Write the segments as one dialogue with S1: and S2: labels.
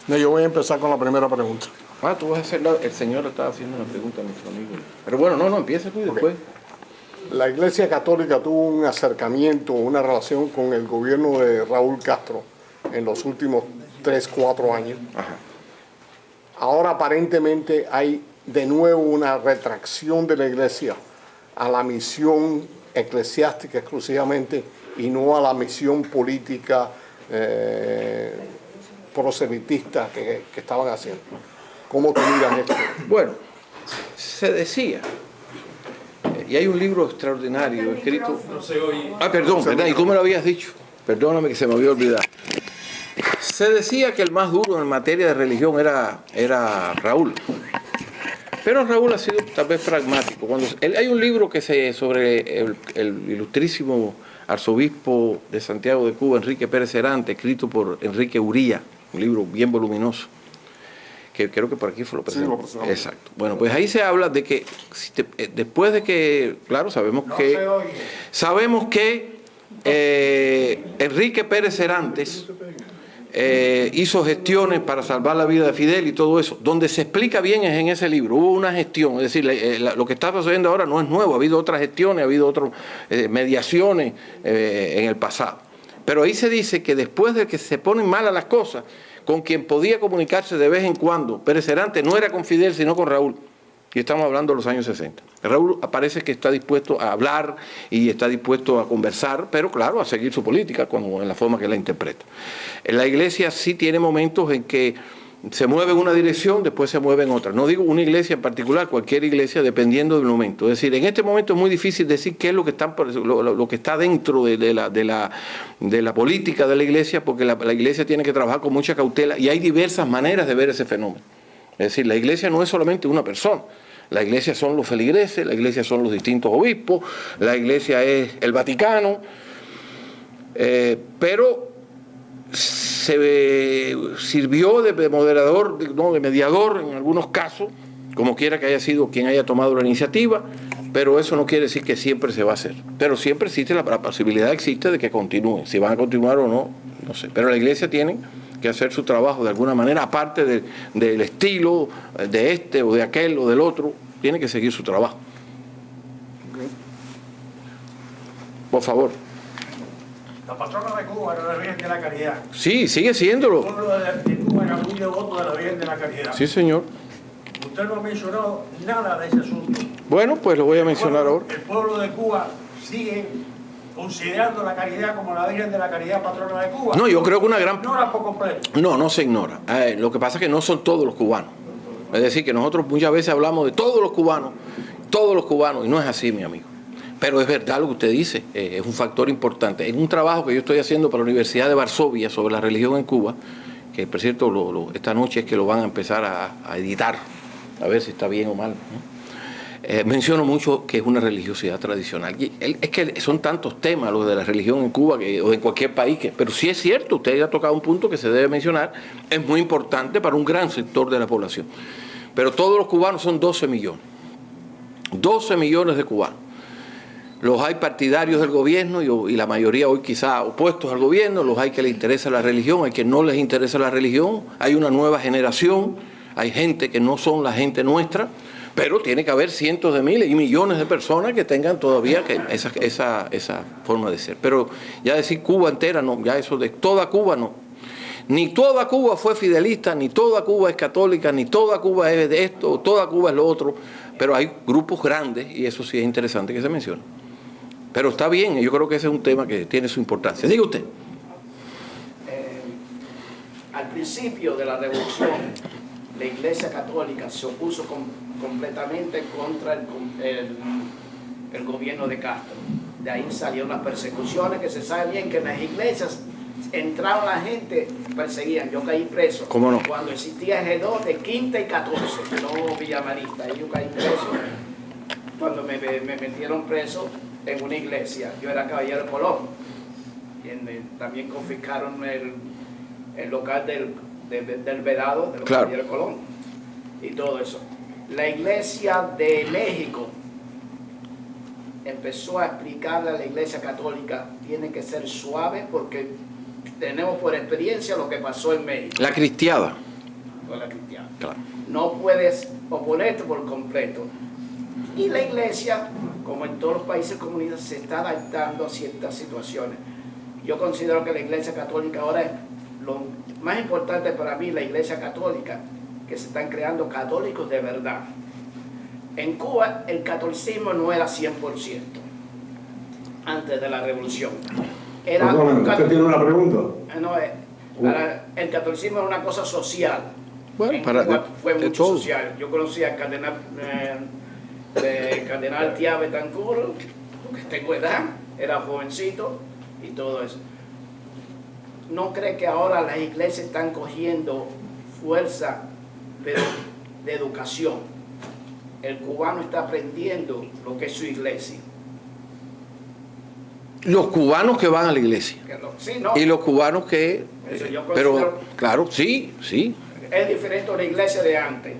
S1: No, yo voy a empezar con la primera pregunta.
S2: Ah, tú vas a hacer el señor estaba haciendo una pregunta a nuestro amigo. Pero bueno, no, empieza tú y después.
S1: La Iglesia Católica tuvo un acercamiento, una relación con el gobierno de Raúl Castro en los últimos 3, 4 años.
S2: Ajá.
S1: Ahora aparentemente hay de nuevo una retracción de la Iglesia a la misión eclesiástica exclusivamente y no a la misión política proselitista que estaban haciendo. ¿Cómo tú miras esto?
S2: Bueno, se decía, y hay un libro extraordinario escrito... Ah, perdón, ¿verdad? Y tú me lo habías dicho. Perdóname que se me había olvidado. Se decía que el más duro en materia de religión era Raúl. Pero Raúl ha sido tal vez pragmático. Hay un libro sobre el ilustrísimo arzobispo de Santiago de Cuba, Enrique Pérez Cerante, escrito por Enrique Uría, un libro bien voluminoso, que creo que por aquí fue lo presentado. Sí, exacto. Bueno, pues ahí se habla de que después de que, claro, sabemos que Enrique Pérez Cerantes hizo gestiones para salvar la vida de Fidel y todo eso. Donde se explica bien es en ese libro. Hubo una gestión, es decir, lo que está sucediendo ahora no es nuevo, ha habido otras gestiones, ha habido otras mediaciones en el pasado. Pero ahí se dice que después de que se ponen malas las cosas, con quien podía comunicarse de vez en cuando Pérez Cerante no era con Fidel, sino con Raúl. Y estamos hablando de los años 60. Raúl parece que está dispuesto a hablar y está dispuesto a conversar, pero claro, a seguir su política como en la forma que la interpreta. La Iglesia sí tiene momentos en que se mueve en una dirección, después se mueve en otra. No digo una iglesia en particular, cualquier iglesia, dependiendo del momento. Es decir, en este momento es muy difícil decir qué es lo que está dentro de la política de la iglesia, porque la iglesia tiene que trabajar con mucha cautela y hay diversas maneras de ver ese fenómeno. Es decir, la iglesia no es solamente una persona. La iglesia son los feligreses, la iglesia son los distintos obispos, la iglesia es el Vaticano, pero se sirvió de moderador, de mediador en algunos casos, como quiera que haya sido quien haya tomado la iniciativa, pero eso no quiere decir que siempre se va a hacer. Pero siempre existe la posibilidad existe de que continúe. Si van a continuar o no, no sé. Pero la iglesia tiene que hacer su trabajo de alguna manera, aparte del estilo de este o de aquel o del otro, tiene que seguir su trabajo. Por favor.
S3: La patrona de Cuba era la Virgen de la Caridad.
S2: Sí, sigue siéndolo.
S3: El pueblo de Cuba era muy devoto de la Virgen de la Caridad.
S2: Sí, señor.
S3: Usted no ha mencionado nada de ese asunto.
S2: Bueno, pues lo voy a mencionar ahora.
S3: El pueblo de Cuba sigue considerando la Caridad como la Virgen de la Caridad, patrona de Cuba.
S2: No, yo creo que una gran...
S3: Ignora por completo.
S2: No se ignora. Lo que pasa es que no son todos los cubanos. Es decir, que nosotros muchas veces hablamos de todos los cubanos, y no es así, mi amigo. Pero es verdad lo que usted dice, es un factor importante. En un trabajo que yo estoy haciendo para la Universidad de Varsovia sobre la religión en Cuba, que por cierto esta noche es que lo van a empezar a editar, a ver si está bien o mal, ¿no? Menciono mucho que es una religiosidad tradicional. Es que son tantos temas los de la religión en Cuba o en cualquier país, pero sí es cierto, usted ha tocado un punto que se debe mencionar, es muy importante para un gran sector de la población. Pero todos los cubanos son 12 millones. 12 millones de cubanos. Los hay partidarios del gobierno y la mayoría hoy quizá opuestos al gobierno, los hay que les interesa la religión, hay que no les interesa la religión, hay una nueva generación, hay gente que no son la gente nuestra, pero tiene que haber cientos de miles y millones de personas que tengan todavía esa forma de ser. Pero ya decir Cuba entera, no, ya eso de toda Cuba no. Ni toda Cuba fue fidelista, ni toda Cuba es católica, ni toda Cuba es de esto, toda Cuba es lo otro, pero hay grupos grandes y eso sí es interesante que se mencione. Pero está bien, yo creo que ese es un tema que tiene su importancia. Diga usted.
S4: Al principio de la revolución, la Iglesia Católica se opuso completamente contra el gobierno de Castro. De ahí salieron las persecuciones, que se sabe bien que en las iglesias entraban la gente, perseguían. Yo caí preso.
S2: ¿Cómo no?
S4: Cuando existía G2 de Quinta y 14, no Villamarista. Ahí yo caí preso. Cuando me metieron preso en una iglesia, yo era caballero de Colón. Y también confiscaron el local del Vedado, de los
S2: claro.
S4: caballeros de Colón. Y todo eso. La iglesia de México empezó a explicarle a la iglesia católica, tiene que ser suave porque tenemos por experiencia lo que pasó en México.
S2: La cristiada.
S4: escuela cristiana.
S2: Claro.
S4: No puedes oponerte por completo. Y la iglesia, como en todos los países comunistas, se está adaptando a ciertas situaciones. Yo considero que la iglesia católica ahora es lo más importante para mí, la iglesia católica, que se están creando católicos de verdad. En Cuba el catolicismo no era 100% antes de la revolución.
S5: ¿Usted tiene una pregunta?
S4: No, el catolicismo era una cosa social.
S2: Bueno,
S4: En
S2: para
S4: Cuba fue
S2: de
S4: mucho
S2: todo.
S4: social. Yo conocí al cardenal Tía Betancourt, porque tengo edad, era jovencito y todo eso. ¿No cree que ahora las iglesias están cogiendo fuerza de educación? El cubano está aprendiendo lo que es su iglesia.
S2: Los cubanos que van a la iglesia.
S4: Sí, ¿no?
S2: Y los cubanos que...
S4: Eso yo
S2: pero,
S4: considero-
S2: claro, sí.
S4: Es diferente a la iglesia de antes.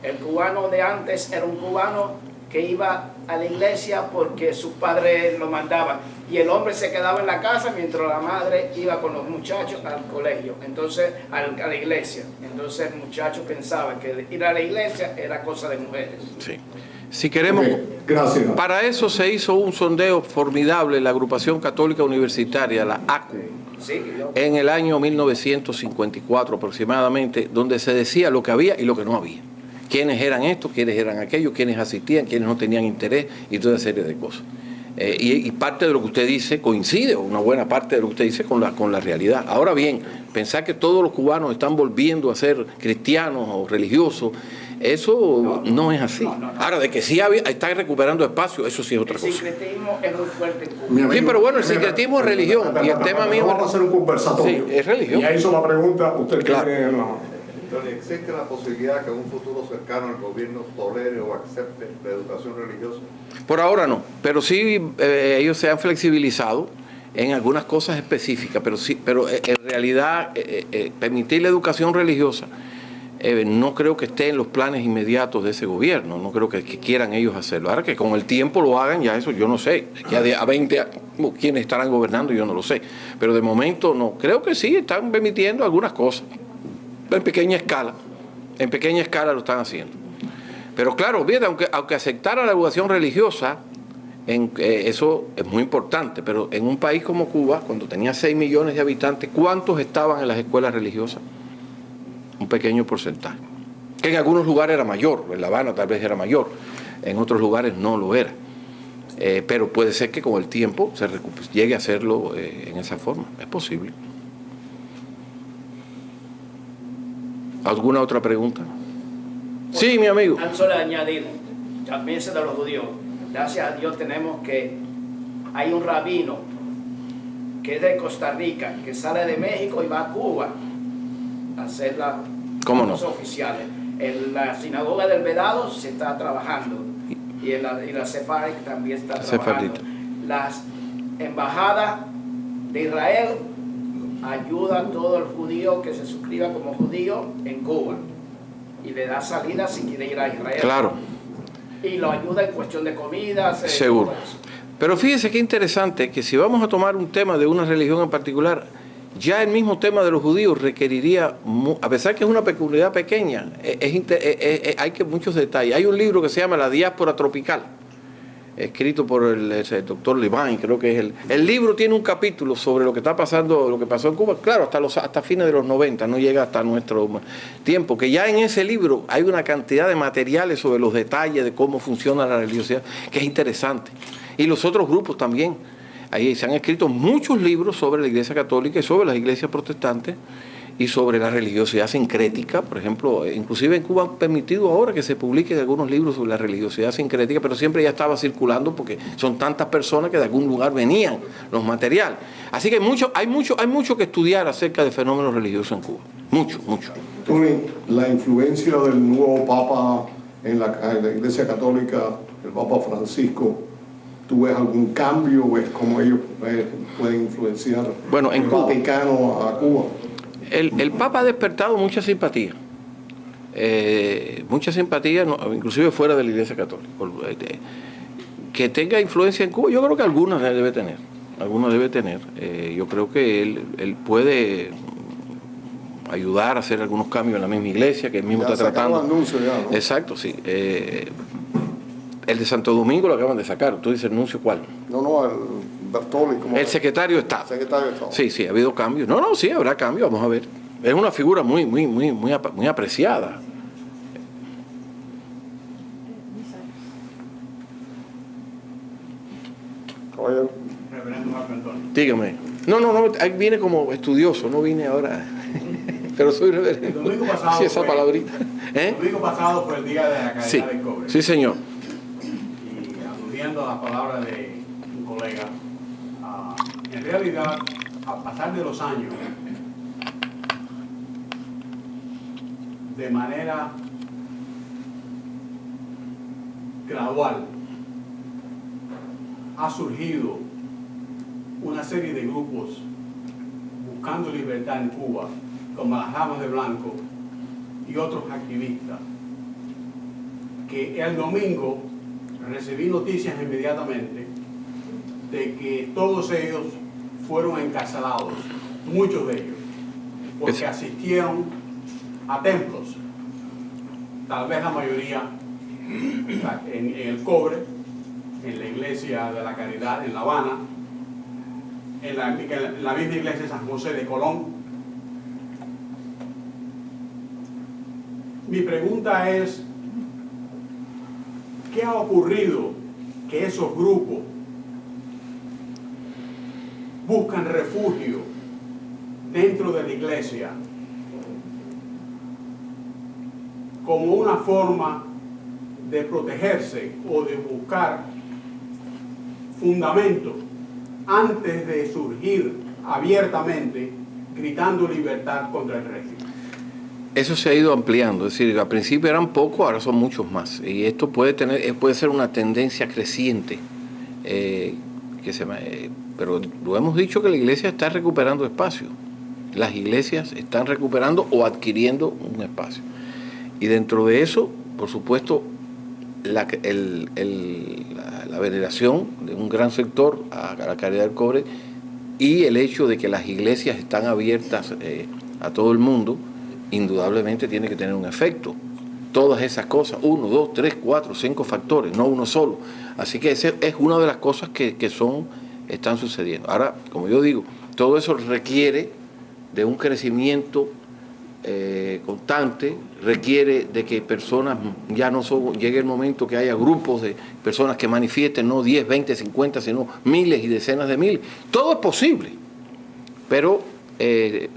S4: El cubano de antes era un cubano que iba a la iglesia porque sus padres lo mandaban. Y el hombre se quedaba en la casa mientras la madre iba con los muchachos al colegio, entonces a la iglesia. Entonces el muchacho pensaba que ir a la iglesia era cosa de mujeres.
S2: Sí. Si queremos...
S5: Ok, gracias.
S2: Para eso se hizo un sondeo formidable en la Agrupación Católica Universitaria, la ACU,
S4: Sí, yo-
S2: en el año 1954 aproximadamente, donde se decía lo que había y lo que no había. Quiénes eran estos, quiénes eran aquellos, quiénes asistían, quiénes no tenían interés y toda serie de cosas. Y parte de lo que usted dice coincide, o una buena parte de lo que usted dice con la realidad. Ahora bien, pensar que todos los cubanos están volviendo a ser cristianos o religiosos, eso no es así.
S4: No.
S2: Ahora, de que sí está recuperando espacio, eso sí es otra
S4: El
S2: cosa.
S4: sincretismo es muy fuerte en
S5: Mi
S4: Cuba.
S2: Sí,
S5: amigo,
S2: pero bueno, el
S5: mira,
S2: sincretismo es religión, y el tema mío...
S5: Vamos a hacer un conversatorio.
S2: Sí, es religión.
S5: Ya hizo la pregunta, usted
S2: Claro.
S5: tiene la...
S6: Tony, ¿existe la posibilidad que en un futuro cercano el gobierno tolere o acepte la educación religiosa?
S2: Por ahora no, pero sí ellos se han flexibilizado en algunas cosas específicas, pero en realidad permitir la educación religiosa no creo que esté en los planes inmediatos de ese gobierno, no creo que quieran ellos hacerlo. Ahora que con el tiempo lo hagan, ya eso yo no sé, ya a 20 años, quiénes estarán gobernando yo no lo sé, pero de momento no, creo que sí están permitiendo algunas cosas, en pequeña escala lo están haciendo. Pero claro, fíjate, aunque aceptara la educación religiosa, eso es muy importante, pero en un país como Cuba, cuando tenía 6 millones de habitantes, ¿cuántos estaban en las escuelas religiosas? Un pequeño porcentaje. Que en algunos lugares era mayor, en La Habana tal vez era mayor, en otros lugares no lo era. Pero puede ser que con el tiempo llegue a hacerlo en esa forma, es posible. ¿Alguna otra pregunta? Sí, mi amigo.
S4: Tan solo añadir, también se de los judíos. Gracias a Dios tenemos que hay un rabino que es de Costa Rica, que sale de México y va a Cuba a hacer las cosas oficiales. En la sinagoga del Vedado se está trabajando y la Sephardic también está trabajando. Las embajadas de Israel ayuda a todo el judío que se suscriba como judío en Cuba y le da salida si quiere ir a Israel.
S2: Claro.
S4: Y lo ayuda en cuestión de comidas.
S2: Seguro. Pero fíjese qué interesante que si vamos a tomar un tema de una religión en particular, ya el mismo tema de los judíos requeriría, a pesar que es una peculiaridad pequeña, hay muchos detalles. Hay un libro que se llama La diáspora tropical, escrito por el doctor Levine, creo que es el libro tiene un capítulo sobre lo que está pasando, lo que pasó en Cuba, claro, hasta fines de los 90, no llega hasta nuestro tiempo, que ya en ese libro hay una cantidad de materiales sobre los detalles de cómo funciona la religiosidad, que es interesante. Y los otros grupos también. Ahí se han escrito muchos libros sobre la Iglesia Católica y sobre las iglesias protestantes y sobre la religiosidad sincrética, por ejemplo, inclusive en Cuba han permitido ahora que se publiquen algunos libros sobre la religiosidad sincrética, pero siempre ya estaba circulando porque son tantas personas que de algún lugar venían los materiales. Así que hay mucho que estudiar acerca de fenómenos religiosos en Cuba, mucho.
S5: Tony, la influencia del nuevo Papa en la Iglesia Católica, el Papa Francisco, ¿tú ves algún cambio o es como ellos pueden influenciar
S2: Bueno, en
S5: el
S2: Cuba.
S5: Vaticano a Cuba?
S2: El Papa ha despertado mucha simpatía, inclusive fuera de la Iglesia Católica. Que tenga influencia en Cuba, yo creo que algunas debe tener. Yo creo que él puede ayudar a hacer algunos cambios en la misma iglesia que él mismo
S5: Ya
S2: está
S5: sacaron
S2: tratando.
S5: anuncio ya, ¿no?
S2: Exacto, sí. El de Santo Domingo lo acaban de sacar. ¿Tú dices anuncio cuál?
S5: No, el Bertoli. ¿cómo
S2: El
S5: es?
S2: secretario está.
S5: Secretario de Estado.
S2: Sí, sí, ha habido cambios. No, sí, habrá cambios, vamos a ver. Es una figura muy apreciada.
S5: Caballero.
S3: Reverendo Marco Antonio.
S2: Dígame. No, ahí viene como estudioso, no vine ahora. Pero soy reverendo.
S3: El domingo pasado
S2: Sí, esa
S3: fue-
S2: palabrita.
S3: El domingo pasado fue el día de la caridad
S2: Sí,
S3: del cobre.
S2: sí, señor.
S3: Y aludiendo a las palabras de un colega, en realidad, a pasar de los años, de manera gradual, ha surgido una serie de grupos buscando libertad en Cuba, como las Damas de Blanco y otros activistas, que el domingo recibí noticias inmediatamente de que todos ellos fueron encarcelados, muchos de ellos, porque asistieron a templos, tal vez la mayoría en el Cobre, en la iglesia de la Caridad en La Habana, en la misma iglesia de San José de Colón. Mi pregunta es, ¿qué ha ocurrido que esos grupos buscan refugio dentro de la iglesia como una forma de protegerse o de buscar fundamento antes de surgir abiertamente gritando libertad contra el régimen?
S2: Eso se ha ido ampliando, es decir, al principio eran pocos, ahora son muchos más. Y esto puede ser una tendencia creciente, pero lo hemos dicho que la iglesia está recuperando espacio. Las iglesias están recuperando o adquiriendo un espacio. Y dentro de eso, por supuesto, la veneración de un gran sector a la caridad del cobre y el hecho de que las iglesias están abiertas a todo el mundo, indudablemente tiene que tener un efecto. Todas esas cosas, 1, 2, 3, 4, 5 factores, no uno solo. Así que esa es una de las cosas que están sucediendo. Ahora, como yo digo, todo eso requiere de un crecimiento constante, requiere de que personas, ya no solo llegue el momento que haya grupos de personas que manifiesten, no 10, 20, 50, sino miles y decenas de miles. Todo es posible, pero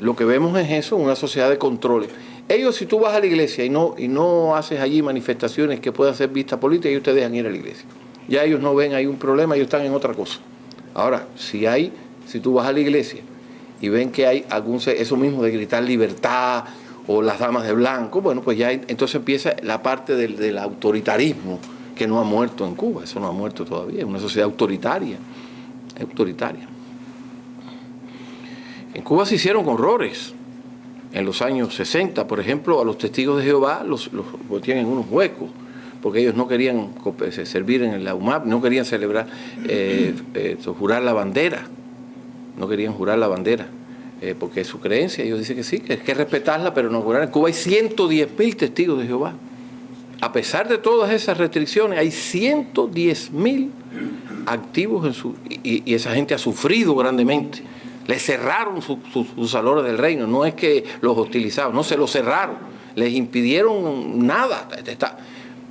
S2: lo que vemos es eso, una sociedad de controles. Ellos, si tú vas a la iglesia y no haces allí manifestaciones que puedan ser vista política, ellos te dejan ir a la iglesia. Ya ellos no ven ahí un problema, ellos están en otra cosa. Ahora, si tú vas a la iglesia y ven que hay eso mismo de gritar libertad o las damas de blanco, bueno, pues ya entonces empieza la parte del autoritarismo que no ha muerto en Cuba. Eso no ha muerto todavía, es una sociedad autoritaria. En Cuba se hicieron horrores. En los años 60, por ejemplo, a los testigos de Jehová los metían en unos huecos, porque ellos no querían servir en la UMAP, no querían celebrar, jurar la bandera. No querían jurar la bandera, porque es su creencia. Ellos dicen que sí, que hay que respetarla, pero no jurar. En Cuba hay 110.000 testigos de Jehová. A pesar de todas esas restricciones, hay 110.000 activos y esa gente ha sufrido grandemente. Les cerraron sus salones del reino, no es que los hostilizaban, no, se los cerraron, les impidieron nada.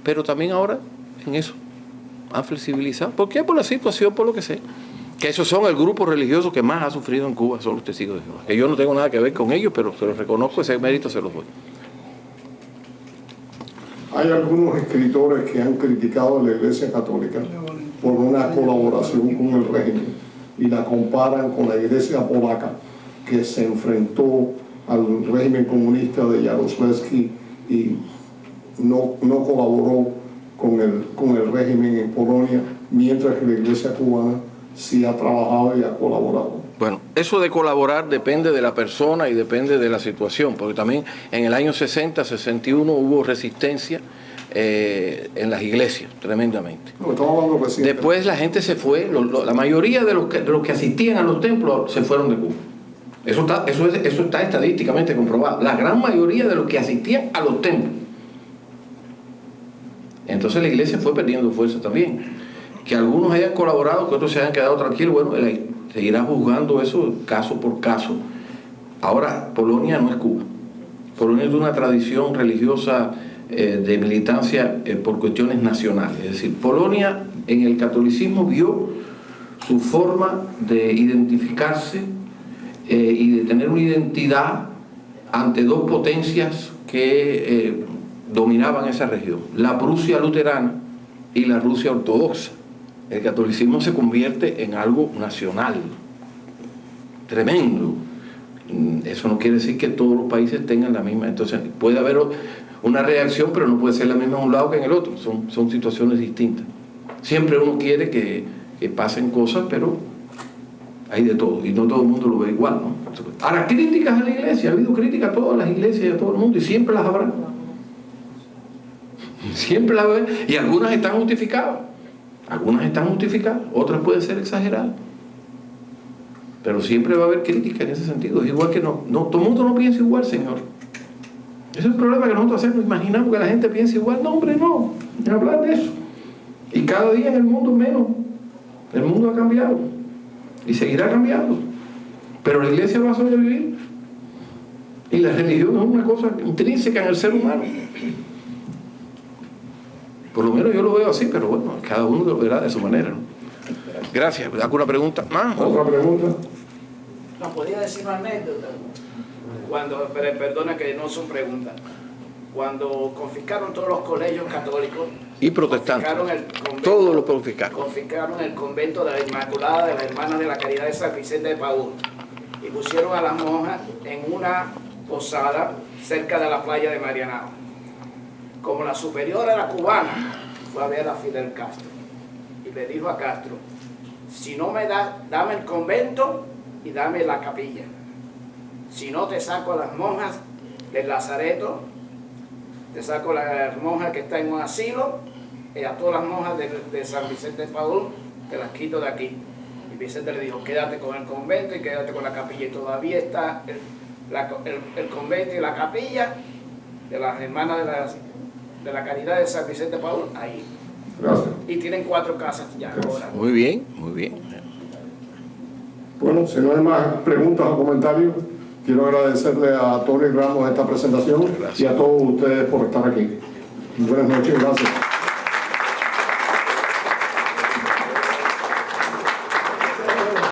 S2: Pero también ahora en eso han flexibilizado. ¿Por qué? Por la situación, por lo que sea. Que esos son el grupo religioso que más ha sufrido en Cuba, son los testigos de Jehová. Que yo no tengo nada que ver con ellos, pero se los reconozco, ese mérito se los doy.
S5: Hay algunos escritores que han criticado a la Iglesia Católica por una colaboración con el régimen y la comparan con la Iglesia polaca, que se enfrentó al régimen comunista de Jaruzelski y no colaboró con el régimen en Polonia, mientras que la Iglesia cubana sí ha trabajado y ha colaborado.
S2: Bueno, eso de colaborar depende de la persona y depende de la situación, porque también en el año 60, 61 hubo resistencia en las iglesias, tremendamente.
S5: No, estamos hablando reciente.
S2: Después la gente se fue, la mayoría de los que asistían a los templos se fueron de Cuba. Eso está estadísticamente comprobado. La gran mayoría de los que asistían a los templos. Entonces la iglesia fue perdiendo fuerza también. Que algunos hayan colaborado, que otros se hayan quedado tranquilos, bueno, se irá juzgando eso caso por caso. Ahora, Polonia no es Cuba. Polonia es una tradición religiosa de militancia por cuestiones nacionales. Es decir, Polonia en el catolicismo vio su forma de identificarse y de tener una identidad ante dos potencias que dominaban esa región, la Prusia luterana y la Rusia ortodoxa. El catolicismo se convierte en algo nacional, tremendo. Eso no quiere decir que todos los países tengan la misma. Entonces puede haber una reacción, pero no puede ser la misma en un lado que en el otro. Son situaciones distintas. Siempre uno quiere que pasen cosas, pero hay de todo, y no todo el mundo lo ve igual, ¿no? Ahora, críticas a la iglesia, ha habido críticas a todas las iglesias y a todo el mundo, y siempre las habrá. Siempre las habrá, y algunas están justificadas. Algunas están justificadas, otras pueden ser exageradas. Pero siempre va a haber crítica en ese sentido. Es igual que no todo el mundo no piensa igual, Señor. Ese es el problema que nosotros hacemos, imaginamos que la gente piensa igual. No, hombre, no, ni hablar de eso. Y cada día en el mundo menos. El mundo ha cambiado y seguirá cambiando. Pero la iglesia va a sobrevivir. Y la religión es una cosa intrínseca en el ser humano. Por lo menos yo lo veo así, pero bueno, cada uno lo verá de su manera, ¿no? Gracias. ¿Alguna pregunta más?
S5: ¿Otra pregunta?
S4: ¿Nos podía decir una anécdota? Perdona que no son preguntas. Cuando confiscaron todos los colegios católicos
S2: Y protestantes. Todos lo confiscaron.
S4: Confiscaron el convento de la Inmaculada de las Hermanas de la Caridad de San Vicente de Paúl y pusieron a las monjas en una posada cerca de la playa de Marianao. Como la superiora era cubana, fue a ver a Fidel Castro y le dijo a Castro: si no me dame el convento y dame la capilla. Si no, te saco a las monjas del Lazareto, te saco a las monjas que están en un asilo, y a todas las monjas de San Vicente de Paúl te las quito de aquí. Y Vicente le dijo: quédate con el convento y quédate con la capilla. Y todavía está el convento y la capilla de las hermanas de la Caridad de San Vicente de Paúl ahí.
S5: Gracias.
S4: Y tienen 4 casas ya ahora.
S2: Muy bien, muy bien.
S5: Bueno, si no hay más preguntas o comentarios, quiero agradecerle a Tony Ramos esta presentación.
S2: Gracias.
S5: Y a todos ustedes por estar aquí. Buenas noches, gracias.